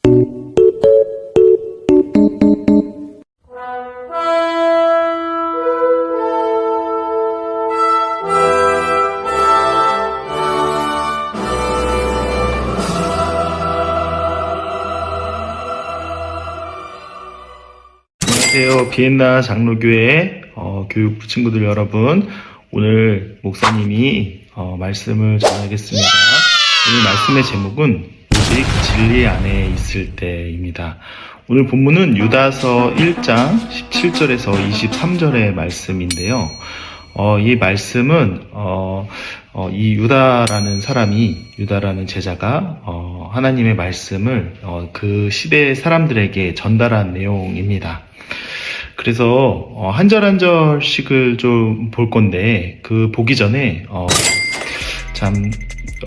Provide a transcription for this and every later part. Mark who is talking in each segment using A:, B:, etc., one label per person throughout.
A: 안녕하세요. 비엔나 장로교회 교육부 친구들 여러분, 오늘 목사님이 말씀을 전하겠습니다. 오늘 말씀의 제목은 오직 진리 안에 있을 때입니다. 오늘 본문은 유다서 1장 17절에서 23절의 말씀인데요. 이 말씀은 이 유다라는 제자가 하나님의 말씀을 그 시대의 사람들에게 전달한 내용입니다. 그래서 한 절 한 절씩을 좀 볼 건데, 그 보기 전에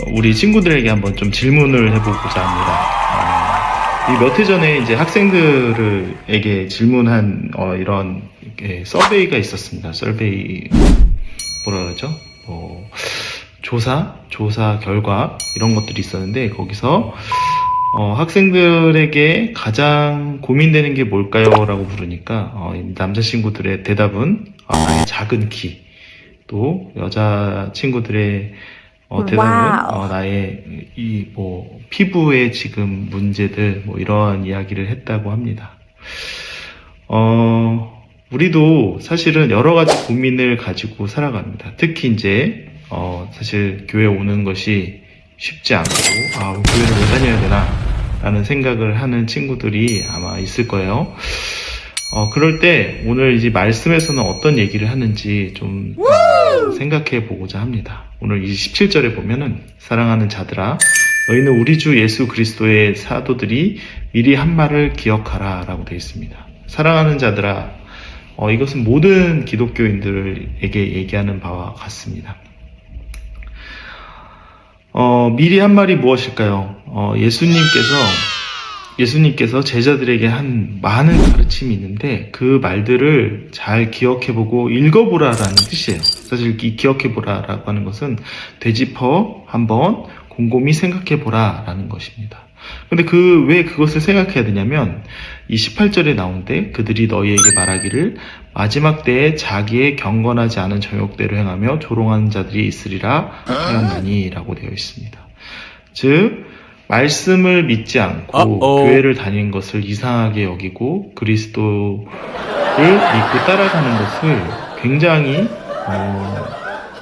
A: 우리 친구들에게 한번 좀 질문을 해보고자 합니다. 이 몇 해 전에 이제 학생들에게 질문한 이런 서베이가 있었습니다. 서베이 뭐라 그러죠? 조사 결과 이런 것들이 있었는데, 거기서 학생들에게 가장 고민되는 게 뭘까요? 라고 물으니까 남자 친구들의 대답은 나의 작은 키, 또 여자 친구들의 대답은 나의 피부의 지금 문제들, 이런 이야기를 했다고 합니다. 우리도 사실은 여러 가지 고민을 가지고 살아갑니다. 특히 이제 사실 교회 오는 것이 쉽지 않고 교회를 왜 다녀야 되나 라는 생각을 하는 친구들이 아마 있을 거예요. 그럴 때 오늘 이제 말씀에서는 어떤 얘기를 하는지 좀 생각해 보고자 합니다. 오늘 이 17절에 보면은, 사랑하는 자들아, 너희는 우리 주 예수 그리스도의 사도들이 미리 한 말을 기억하라 라고 되어 있습니다. 사랑하는 자들아, 이것은 모든 기독교인들에게 얘기하는 바와 같습니다. 미리 한 말이 무엇일까요? 예수님께서 제자들에게 한 많은 가르침이 있는데, 그 말들을 잘 기억해보고 읽어보라라는 뜻이에요. 사실 이 기억해보라라고 하는 것은 되짚어 한번 곰곰이 생각해보라라는 것입니다. 근데 왜 그것을 생각해야 되냐면, 이 18절에 나오는데, 그들이 너희에게 말하기를 마지막 때에 자기의 경건하지 않은 정욕대로 행하며 조롱하는 자들이 있으리라 하였나니 라고 되어 있습니다. 즉, 말씀을 믿지 않고 교회를 다니는 것을 이상하게 여기고 그리스도를 믿고 따라가는 것을 굉장히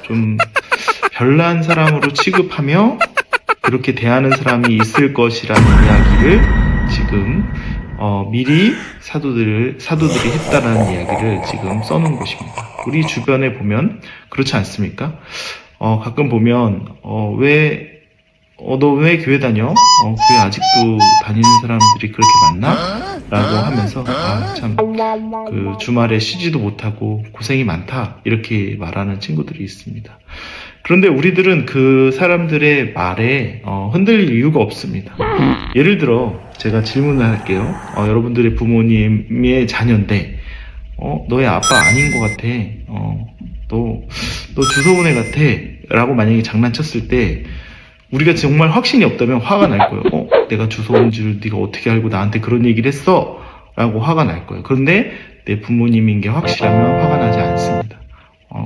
A: 좀 별난 사람으로 취급하며 그렇게 대하는 사람이 있을 것이라는 이야기를 지금 미리 사도들이 했다라는 이야기를 지금 써놓은 것입니다. 우리 주변에 보면 그렇지 않습니까? 가끔 보면 너 왜 교회 다녀? 교회 아직도 다니는 사람들이 그렇게 많나? 라고 하면서 주말에 쉬지도 못하고 고생이 많다, 이렇게 말하는 친구들이 있습니다. 그런데 우리들은 그 사람들의 말에 흔들릴 이유가 없습니다. 예를 들어 제가 질문을 할게요. 여러분들의 부모님의 자녀인데 너의 아빠 아닌 것 같아, 너 주소온 애 같아 라고 만약에 장난쳤을 때, 우리가 정말 확신이 없다면 화가 날 거예요. 내가 주소온 줄 네가 어떻게 알고 나한테 그런 얘기를 했어? 라고 화가 날 거예요. 그런데 내 부모님인 게 확실하면 화가 나지 않습니다.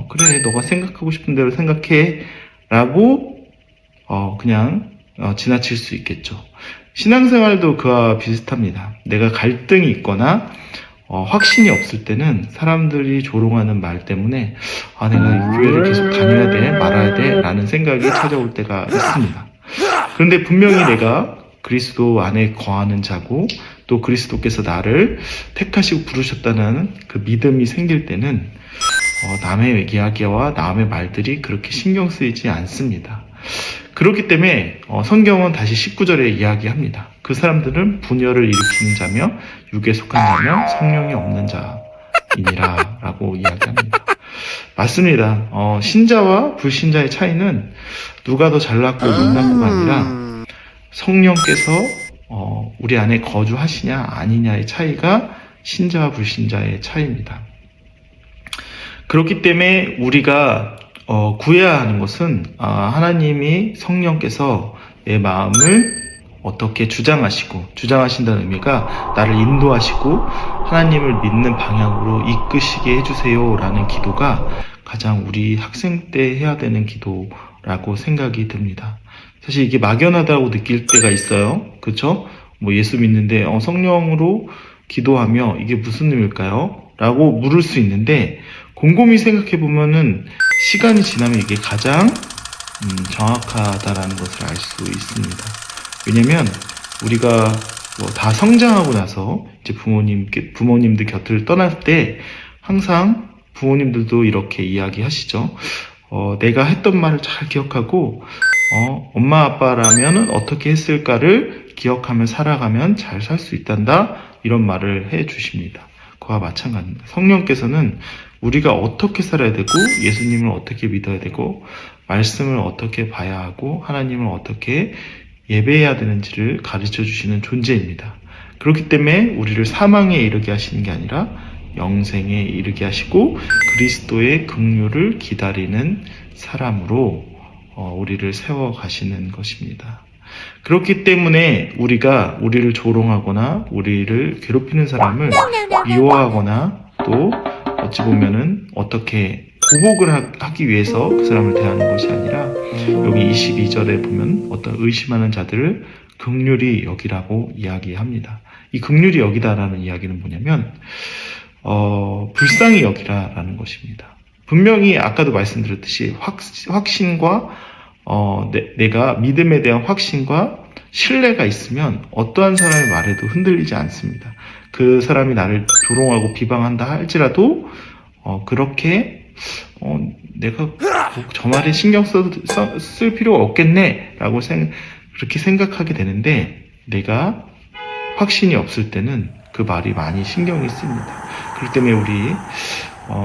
A: 그래, 너가 생각하고 싶은 대로 생각해 라고 그냥 지나칠 수 있겠죠. 신앙생활도 그와 비슷합니다. 내가 갈등이 있거나 확신이 없을 때는 사람들이 조롱하는 말 때문에 내가 이 교회를 계속 다녀야 돼, 말아야 돼 라는 생각이 찾아올 때가 있습니다. 그런데 분명히 내가 그리스도 안에 거하는 자고, 또 그리스도께서 나를 택하시고 부르셨다는 그 믿음이 생길 때는 남의 이야기와 남의 말들이 그렇게 신경 쓰이지 않습니다. 그렇기 때문에 성경은 다시 19절에 이야기합니다. 그 사람들은 분열을 일으키는 자며 육에 속한 자며 성령이 없는 자이니라 라고 이야기합니다. 맞습니다. 신자와 불신자의 차이는 누가 더 잘났고 못났고가 아니라 성령께서 우리 안에 거주하시냐 아니냐의 차이가 신자와 불신자의 차이입니다. 그렇기 때문에 우리가 구해야 하는 것은 하나님이 성령께서 내 마음을 어떻게 주장하신다는 의미가 나를 인도하시고 하나님을 믿는 방향으로 이끄시게 해주세요 라는 기도가 가장 우리 학생 때 해야 되는 기도라고 생각이 듭니다. 사실 이게 막연하다고 느낄 때가 있어요. 그렇죠? 뭐 예수 믿는데 성령으로 기도하며 이게 무슨 의미일까요? 라고 물을 수 있는데 곰곰이 생각해 보면은 시간이 지나면 이게 가장 정확하다라는 것을 알 수 있습니다. 왜냐면 우리가 뭐 다 성장하고 나서 이제 부모님들 곁을 떠날 때 항상 부모님들도 이렇게 이야기하시죠. 내가 했던 말을 잘 기억하고 엄마 아빠라면 어떻게 했을까를 기억하며 살아가면 잘 살 수 있단다 이런 말을 해 주십니다. 그와 마찬가지입니다. 성령께서는 우리가 어떻게 살아야 되고 예수님을 어떻게 믿어야 되고 말씀을 어떻게 봐야 하고 하나님을 어떻게 예배해야 되는지를 가르쳐 주시는 존재입니다. 그렇기 때문에 우리를 사망에 이르게 하시는 게 아니라 영생에 이르게 하시고 그리스도의 긍휼을 기다리는 사람으로 우리를 세워가시는 것입니다. 그렇기 때문에 우리가 우리를 조롱하거나 우리를 괴롭히는 사람을 미워하거나 또 어찌 보면은 어떻게 보복을 하기 위해서 그 사람을 대하는 것이 아니라 여기 22절에 보면 어떤 의심하는 자들을 긍휼히 여기라고 이야기합니다. 이 긍휼히 여기다라는 이야기는 뭐냐면 불쌍히 여기라라는 것입니다. 분명히 아까도 말씀드렸듯이 확신과 내가 믿음에 대한 확신과 신뢰가 있으면 어떠한 사람의 말에도 흔들리지 않습니다. 그 사람이 나를 조롱하고 비방한다 할지라도 그렇게 내가 저 말에 신경 쓸 필요가 없겠네 라고 그렇게 생각하게 되는데 내가 확신이 없을 때는 그 말이 많이 신경이 씁니다. 그렇기 때문에 우리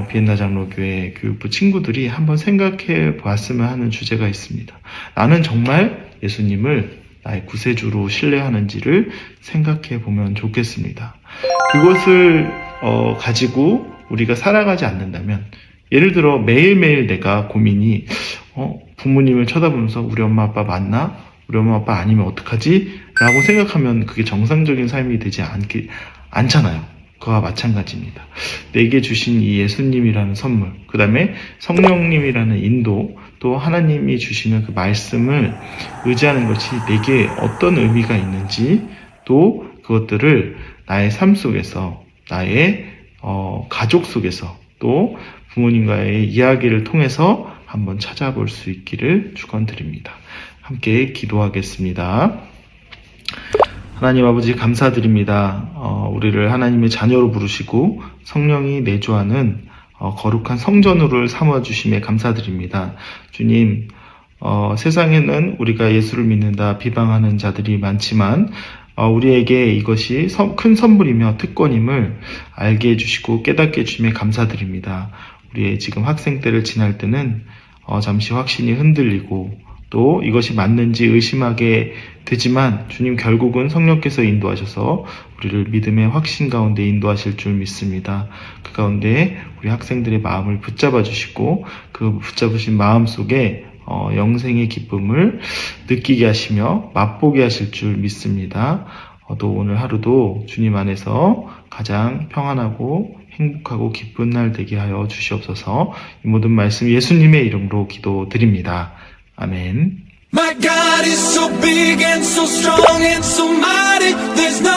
A: 비엔나 장로교회 교육부 친구들이 한번 생각해 보았으면 하는 주제가 있습니다. 나는 정말 예수님을 나의 구세주로 신뢰하는지를 생각해 보면 좋겠습니다. 그것을 가지고 우리가 살아가지 않는다면 예를 들어 매일매일 내가 고민이 부모님을 쳐다보면서 우리 엄마 아빠 맞나? 우리 엄마 아빠 아니면 어떡하지? 라고 생각하면 그게 정상적인 삶이 되지 않잖아요. 그와 마찬가지입니다. 내게 주신 이 예수님이라는 선물, 그 다음에 성령님이라는 인도, 또 하나님이 주시는 그 말씀을 의지하는 것이 내게 어떤 의미가 있는지, 또 그것들을 나의 삶 속에서, 나의 가족 속에서, 또 부모님과의 이야기를 통해서 한번 찾아볼 수 있기를 축원드립니다. 함께 기도하겠습니다. 하나님 아버지 감사드립니다. 우리를 하나님의 자녀로 부르시고 성령이 내주하는 거룩한 성전으로 삼아주심에 감사드립니다. 주님, 세상에는 우리가 예수를 믿는다 비방하는 자들이 많지만 우리에게 이것이 큰 선물이며 특권임을 알게 해주시고 깨닫게 해주심에 감사드립니다. 우리의 지금 학생 때를 지날 때는 잠시 확신이 흔들리고 또 이것이 맞는지 의심하게 되지만 주님 결국은 성령께서 인도하셔서 우리를 믿음의 확신 가운데 인도하실 줄 믿습니다. 그 가운데 우리 학생들의 마음을 붙잡아 주시고 그 붙잡으신 마음 속에 영생의 기쁨을 느끼게 하시며 맛보게 하실 줄 믿습니다. 또 오늘 하루도 주님 안에서 가장 평안하고 행복하고 기쁜 날 되게 하여 주시옵소서. 이 모든 말씀 예수님의 이름으로 기도드립니다. 아멘.
B: My God is so big and so strong and so mighty. There's no